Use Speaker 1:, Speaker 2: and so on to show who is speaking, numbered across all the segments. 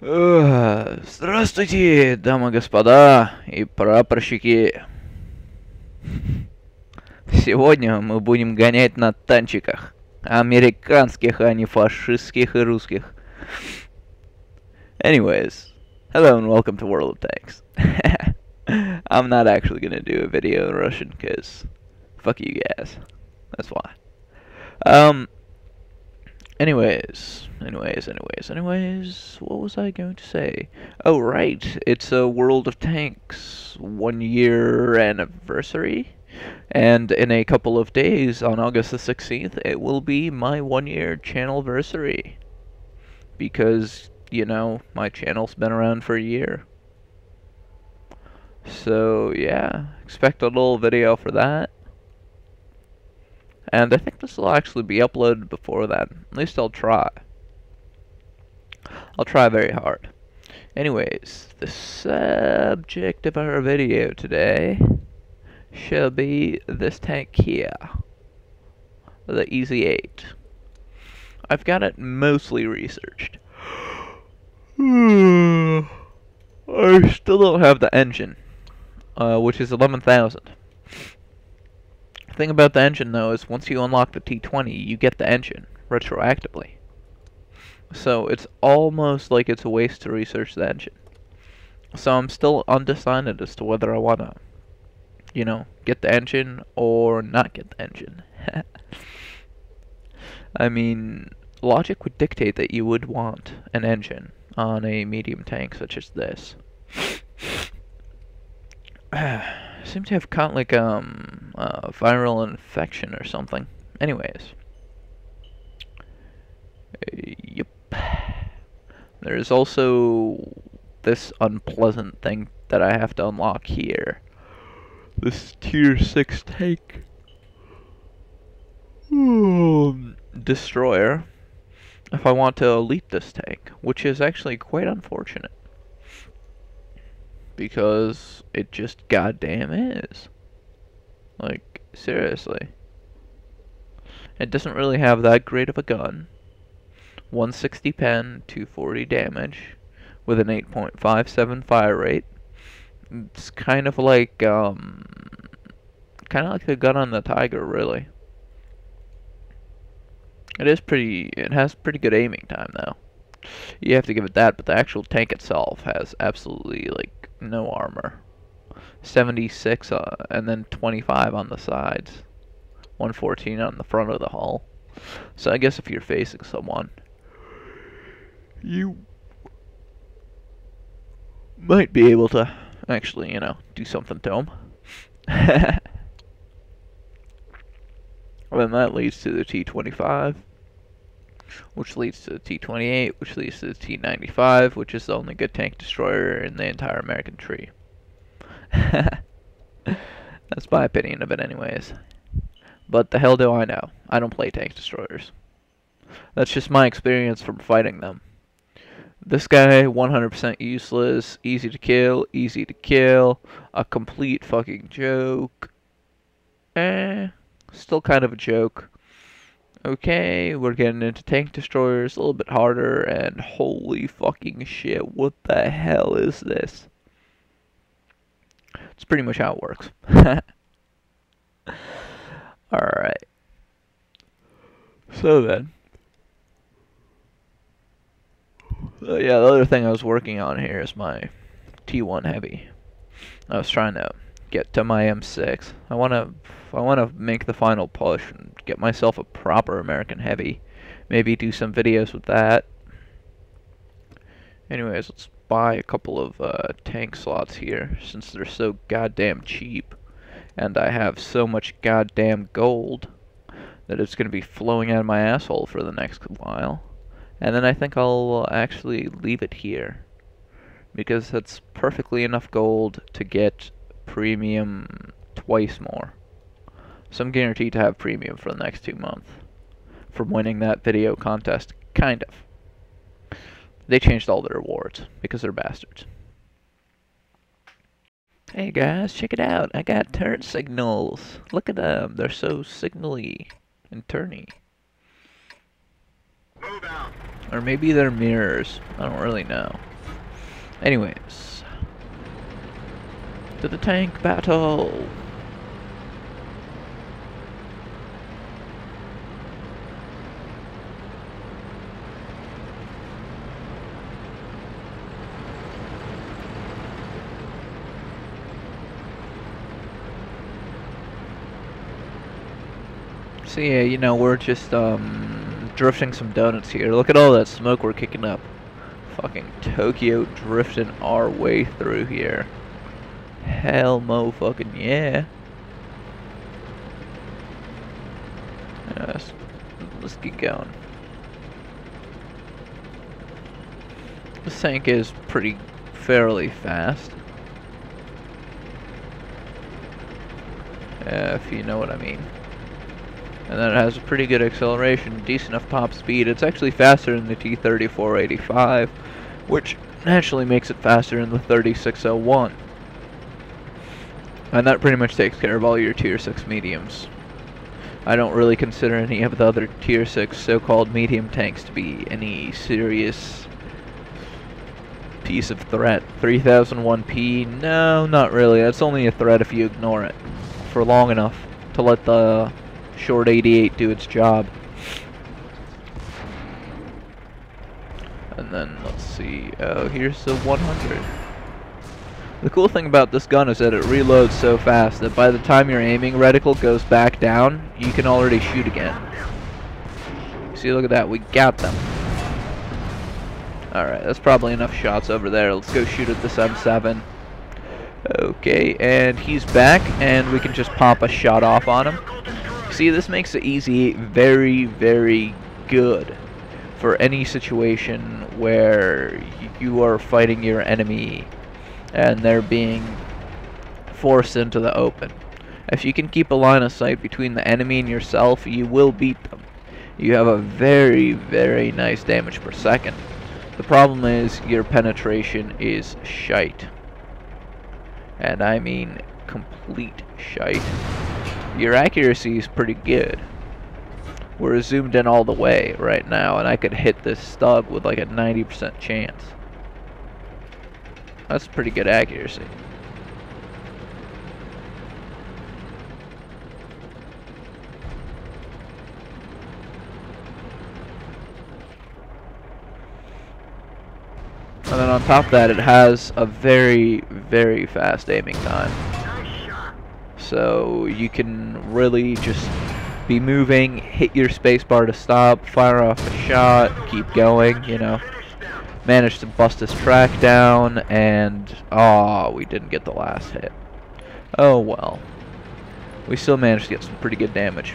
Speaker 1: Здравствуйте, дамы и господа и прапорщики. Сегодня мы будем гонять на танчиках. Американских, а не фашистских и русских. Anyways, hello and welcome to World of Tanks. I'm not actually gonna do a video in Russian, cause fuck you guys. That's why. Anyways, what was I going to say? Oh, right, it's a World of Tanks 1 year anniversary, and in a couple of days, on August the 16th, it will be my 1 year channelversary. Because, you know, my channel's been around for a year. So, yeah, expect a little video for that. And I think this will actually be uploaded before then. At least I'll try. I'll try very hard. Anyways, the subject of our video today shall be this tank here. The EZ8. I've got it mostly researched. I still don't have the engine, which is 11,000. The thing about the engine, though, is once you unlock the T20, you get the engine retroactively. So it's almost like it's a waste to research the engine. So I'm still undecided as to whether I want to, you know, get the engine or not get the engine. I mean, logic would dictate that you would want an engine on a medium tank such as this. I seem to have caught like viral infection or something. Anyways. Yep. There's also this unpleasant thing that I have to unlock here. This tier 6 tank destroyer. If I want to elite this tank, which is actually quite unfortunate. Because it just goddamn is. Like, seriously. It doesn't really have that great of a gun. 160 pen, 240 damage, with an 8.57 fire rate. It's kind of like the gun on the Tiger, really. It has pretty good aiming time, though. You have to give it that, but the actual tank itself has absolutely, like, no armor. 76, and then 25 on the sides. 114 on the front of the hull. So I guess if you're facing someone, you might be able to actually, you know, do something to them. Then that leads to the T25, which leads to the T28, which leads to the T95, which is the only good tank destroyer in the entire American tree. That's my opinion of it anyways. But the hell do I know? I don't play tank destroyers. That's just my experience from fighting them. This guy, 100% useless, easy to kill, a complete fucking joke. Still kind of a joke. Okay, we're getting into tank destroyers, a little bit harder, and holy fucking shit, what the hell is this? It's pretty much how it works. Alright. So then. Yeah, the other thing I was working on here is my T1 Heavy. I was trying to get to my M6. I wanna make the final push and get myself a proper American Heavy. Maybe do some videos with that. Anyways, let's buy a couple of tank slots here, since they're so goddamn cheap. And I have so much goddamn gold that it's gonna be flowing out of my asshole for the next while. And then I think I'll actually leave it here, because that's perfectly enough gold to get premium twice more. So I'm guaranteed to have premium for the next 2 months from winning that video contest, kind of. They changed all their rewards because they're bastards. Hey guys, check it out. I got turn signals. Look at them. They're so signally and turny.
Speaker 2: Move out.
Speaker 1: Or maybe they're mirrors. I don't really know. Anyways, to the tank battle. So yeah, you know, we're just drifting some donuts here. Look at all that smoke we're kicking up. Fucking Tokyo drifting our way through here. Hell mo fucking yeah. Let's get going. This tank is pretty fairly fast. If you know what I mean. And then it has a pretty good acceleration, decent enough top speed. It's actually faster than the T-3485, which naturally makes it faster than the 3601. And that pretty much takes care of all your Tier 6 mediums. I don't really consider any of the other Tier 6 so-called medium tanks to be any serious piece of threat. 3001P, no, not really. That's only a threat if you ignore it for long enough to let the Short 88 do its job. And then, let's see, oh, here's the 100. The cool thing about this gun is that it reloads so fast that by the time your aiming reticle goes back down, you can already shoot again. See, look at that, we got them. Alright, that's probably enough shots over there. Let's go shoot at this M7. Okay, and he's back, and we can just pop a shot off on him. See, this makes the Easy very, very good for any situation where you are fighting your enemy and they're being forced into the open. If you can keep a line of sight between the enemy and yourself, you will beat them. You have a very, very nice damage per second. The problem is your penetration is shite. And I mean complete shite. Your accuracy is pretty good. We're zoomed in all the way right now, and I could hit this stub with like a 90% chance. That's pretty good accuracy. And then on top of that, it has a very, very fast aiming time. So you can really just be moving, hit your spacebar to stop, fire off a shot, keep going, you know. Managed to bust his track down, and we didn't get the last hit. Oh well. We still managed to get some pretty good damage.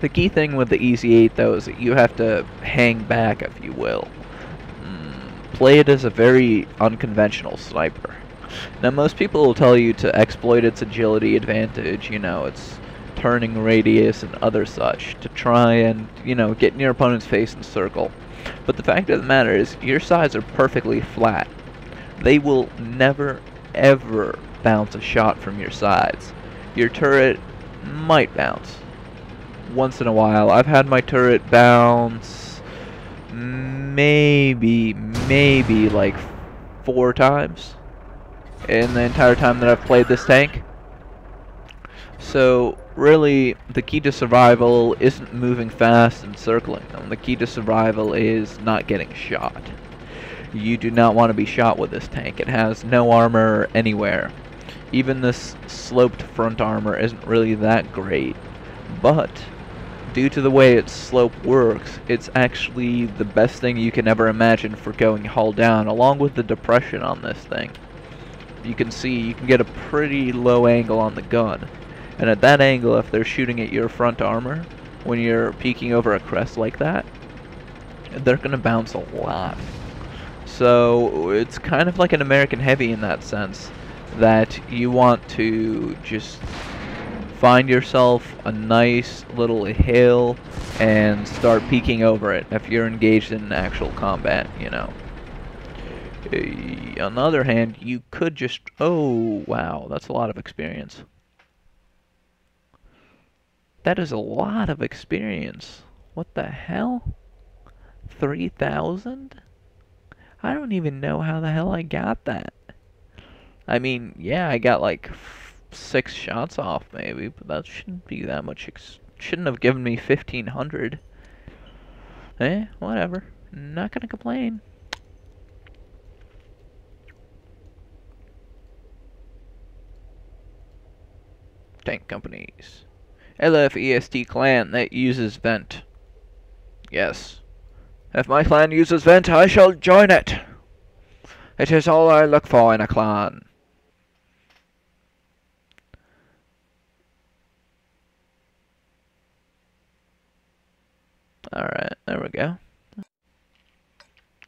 Speaker 1: The key thing with the Easy 8 though is that you have to hang back, if you will. Play it as a very unconventional sniper. Now most people will tell you to exploit its agility advantage, you know, its turning radius and other such, to try and, you know, get in your opponent's face and circle. But the fact of the matter is, your sides are perfectly flat. They will never, ever bounce a shot from your sides. Your turret might bounce. Once in a while. I've had my turret bounce maybe like 4 times in the entire time that I've played this tank. So really, the key to survival isn't moving fast and circling them. The key to survival is not getting shot. You do not want to be shot with this tank. It has no armor anywhere. Even this sloped front armor isn't really that great. But due to the way its slope works, it's actually the best thing you can ever imagine for going hull down, along with the depression on this thing. You can see, you can get a pretty low angle on the gun. And at that angle, if they're shooting at your front armor, when you're peeking over a crest like that, they're going to bounce a lot. So it's kind of like an American Heavy in that sense, that you want to just find yourself a nice little hill and start peeking over it if you're engaged in actual combat, you know. On the other hand, you could just... Oh, wow, that's a lot of experience. That is a lot of experience. What the hell? 3,000? I don't even know how the hell I got that. I mean, yeah, I got like 6 shots off maybe, but that shouldn't be that much. Shouldn't have given me 1,500. Whatever. Not gonna complain. Tank companies. LFEST clan that uses vent. Yes. If my clan uses vent, I shall join it. It is all I look for in a clan. Alright, there we go.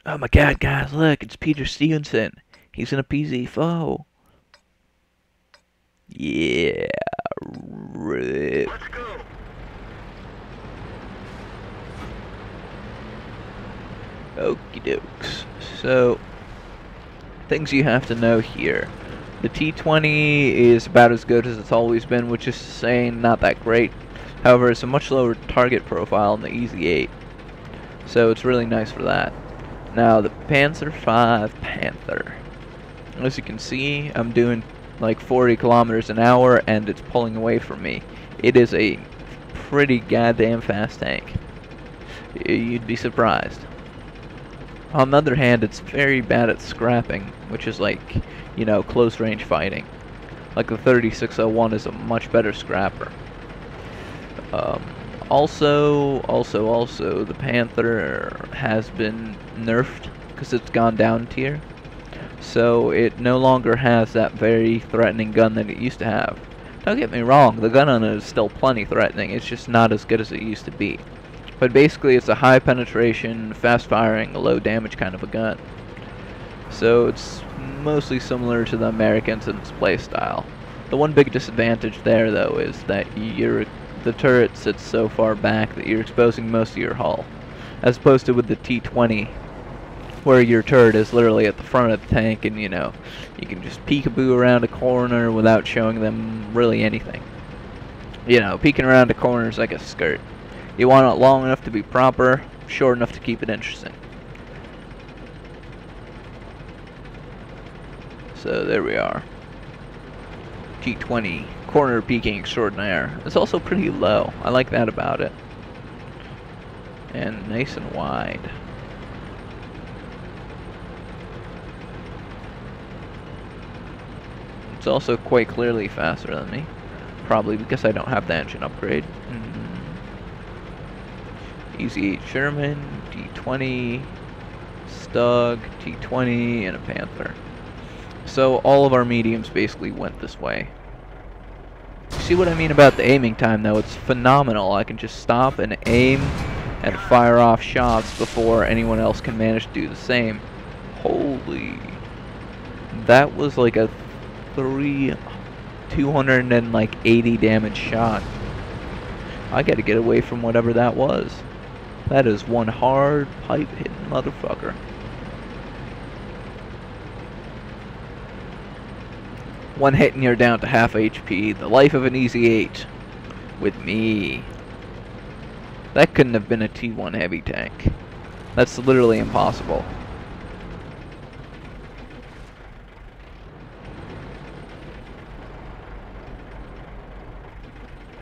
Speaker 1: Oh my god, guys, look, it's Peter Stevenson. He's in a PZ4. Yeah, rip.
Speaker 2: Let's go.
Speaker 1: Okie dokes. So, things you have to know here. The T20 is about as good as it's always been, which is saying not that great. However, it's a much lower target profile than the EZ8. So it's really nice for that. Now, the Panzer V Panther. As you can see, I'm doing like 40 kilometers an hour and it's pulling away from me. It is a pretty goddamn fast tank. You'd be surprised. On the other hand, it's very bad at scrapping, which is like, you know, close range fighting. Like the 3601 is a much better scrapper. Also, the Panther has been nerfed because it's gone down tier. So it no longer has that very threatening gun that it used to have. Don't get me wrong, the gun on it is still plenty threatening, it's just not as good as it used to be. But basically it's a high penetration, fast firing, low damage kind of a gun. So it's mostly similar to the Americans in its playstyle. The one big disadvantage there though is that the turret sits so far back that you're exposing most of your hull. As opposed to with the T20, where your turret is literally at the front of the tank and, you know, you can just peekaboo around a corner without showing them really anything. You know, peeking around a corner is like a skirt. You want it long enough to be proper, short enough to keep it interesting. So there we are. T20, corner peeking extraordinaire. It's also pretty low. I like that about it. And nice and wide. It's also quite clearly faster than me. Probably because I don't have the engine upgrade. EZ8 Sherman, T20, Stug, T20, and a Panther. So all of our mediums basically went this way. See what I mean about the aiming time though? It's phenomenal. I can just stop and aim and fire off shots before anyone else can manage to do the same. Holy. That was like a 280 damage shot. I gotta get away from whatever that was. That is one hard pipe hitting motherfucker. One hit and you're down to half HP. The life of an EZ8 with me. That couldn't have been a T1 heavy tank. That's literally impossible.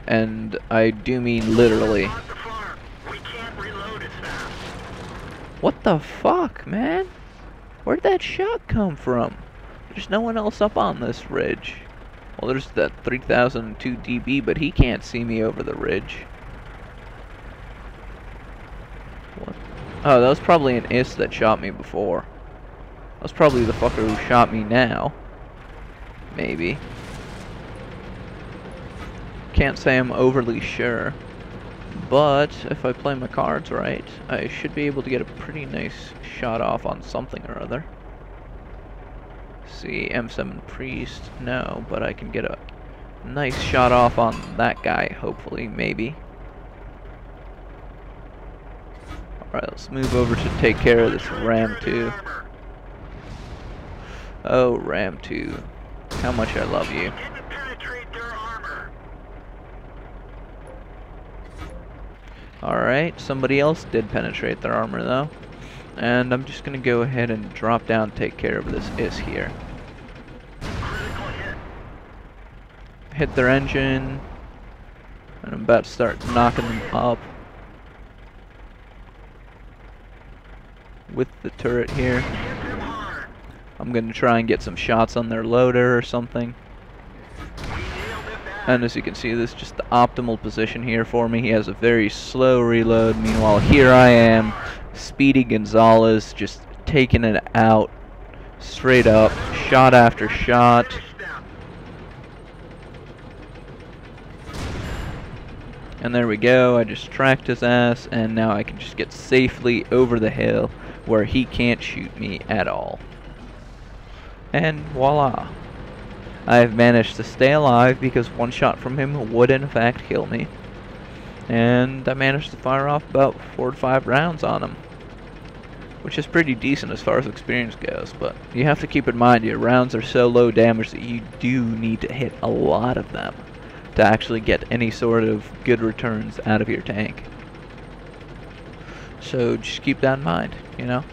Speaker 1: And I do mean literally. What the fuck, man? Where'd that shot come from? There's no one else up on this ridge. Well, there's that 3002 DB, but he can't see me over the ridge. What? Oh, that was probably an IS that shot me before. That was probably the fucker who shot me now. Maybe. Can't say I'm overly sure. But if I play my cards right, I should be able to get a pretty nice shot off on something or other. See, M7 Priest, no, but I can get a nice shot off on that guy, hopefully, maybe. Alright, let's move over to take care of this Ram 2. Oh, Ram 2. How much I love you. Alright, somebody else did penetrate their armor though. And I'm just going to go ahead and drop down and take care of this IS here. Hit their engine. And I'm about to start knocking them up with the turret here. I'm going to try and get some shots on their loader or something. And as you can see, this is just the optimal position here for me. He has a very slow reload. Meanwhile, here I am, Speedy Gonzalez, just taking it out straight up, shot after shot. And there we go, I just tracked his ass, and now I can just get safely over the hill where he can't shoot me at all. And voila. I've managed to stay alive because one shot from him would in fact kill me. And I managed to fire off about 4 to 5 rounds on him, which is pretty decent as far as experience goes, but you have to keep in mind your rounds are so low damage that you do need to hit a lot of them to actually get any sort of good returns out of your tank. So just keep that in mind, you know?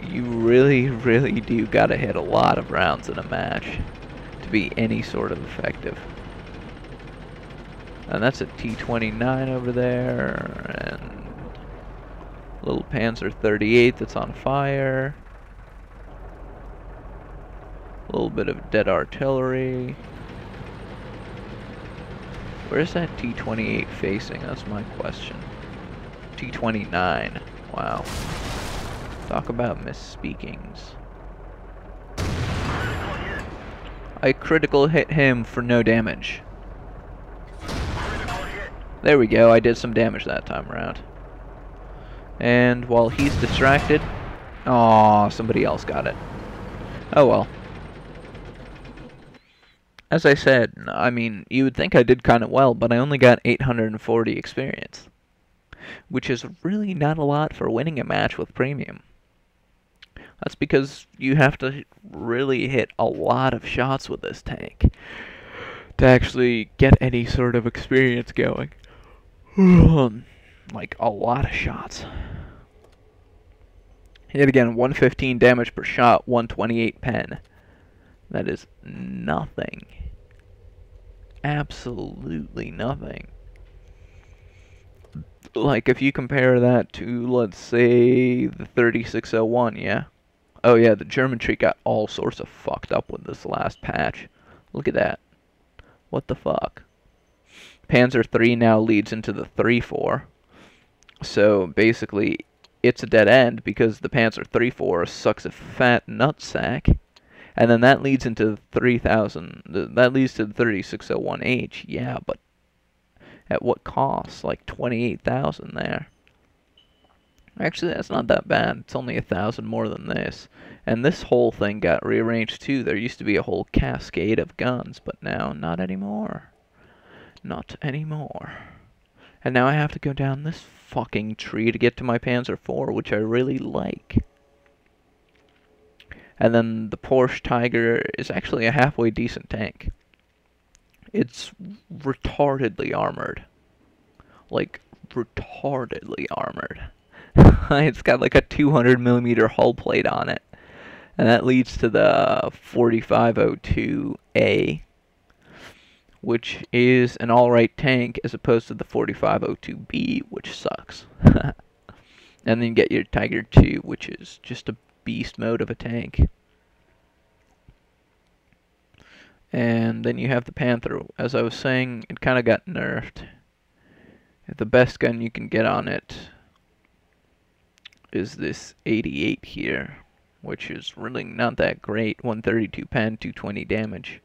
Speaker 1: You really, really do gotta hit a lot of rounds in a match to be any sort of effective. And that's a T-29 over there, and little Panzer 38 that's on fire. A little bit of dead artillery. Where's that T-28 facing? That's my question. T-29. Wow. Talk about misspeakings. I critical hit him for no damage. There we go, I did some damage that time around. And while he's distracted... Aw, somebody else got it. Oh well. As I said, I mean, you would think I did kind of well, but I only got 840 experience. Which is really not a lot for winning a match with premium. That's because you have to really hit a lot of shots with this tank to actually get any sort of experience going. Like a lot of shots. Yet again, 115 damage per shot, 128 pen. That is nothing. Absolutely nothing. Like if you compare that to, let's say, the 3601, yeah? Oh yeah, the German tree got all sorts of fucked up with this last patch. Look at that. What the fuck? Panzer III now leads into the 3-4. So basically, it's a dead end because the Panzer III-4 sucks a fat nutsack. And then that leads into 3000. That leads to the 3601H. Yeah, but at what cost? Like 28,000 there. Actually, that's not that bad. It's only 1,000 more than this. And this whole thing got rearranged too. There used to be a whole cascade of guns, but now not anymore. Not anymore. And now I have to go down this fucking tree to get to my Panzer IV, which I really like. And then the Porsche Tiger is actually a halfway decent tank. It's retardedly armored. Like, retardedly armored. It's got like a 200mm hull plate on it. And that leads to the 4502A, which is an alright tank as opposed to the 4502B, which sucks. And then you get your Tiger II, which is just a beast mode of a tank. And then you have the Panther. As I was saying, it kind of got nerfed. The best gun you can get on it is this 88 here, which is really not that great. 132 pen, 220 damage.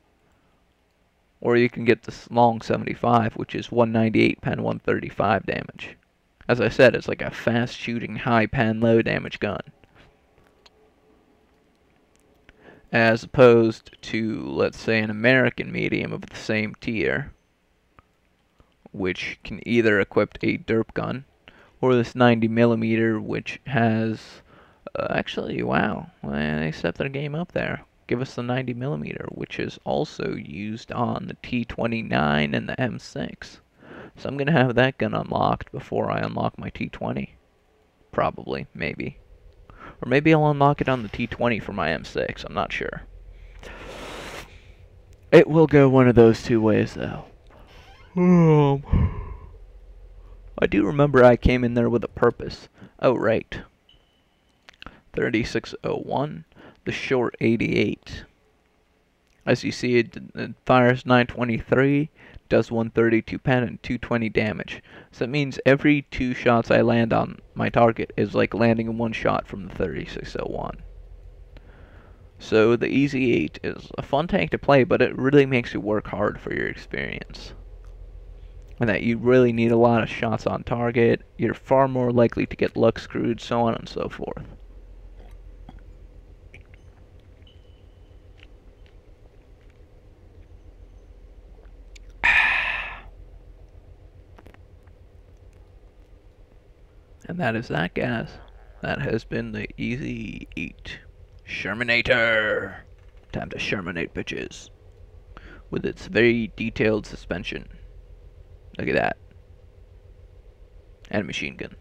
Speaker 1: Or you can get this long 75, which is 198 pen, 135 damage. As I said, it's like a fast shooting, high pen, low damage gun. As opposed to, let's say, an American medium of the same tier, which can either equip a derp gun, or this 90mm, which has, actually, wow, well, they stepped their game up there. Give us the 90mm, which is also used on the T-29 and the M6. So I'm going to have that gun unlocked before I unlock my T-20. probably, maybe. Or maybe I'll unlock it on the T20 for my M6, I'm not sure. It will go one of those two ways, though. I do remember I came in there with a purpose. Oh, right. 3601, the short 88. As you see, it fires 923, does 132 pen and 220 damage. So that means every 2 shots I land on my target is like landing in 1 shot from the 3601. So the EZ8 is a fun tank to play, but it really makes you work hard for your experience. And that you really need a lot of shots on target, you're far more likely to get luck screwed, so on and so forth. And that is that, guys. That has been the EZ8 Shermanator. Time to Shermanate, bitches. With its very detailed suspension. Look at that. And a machine gun.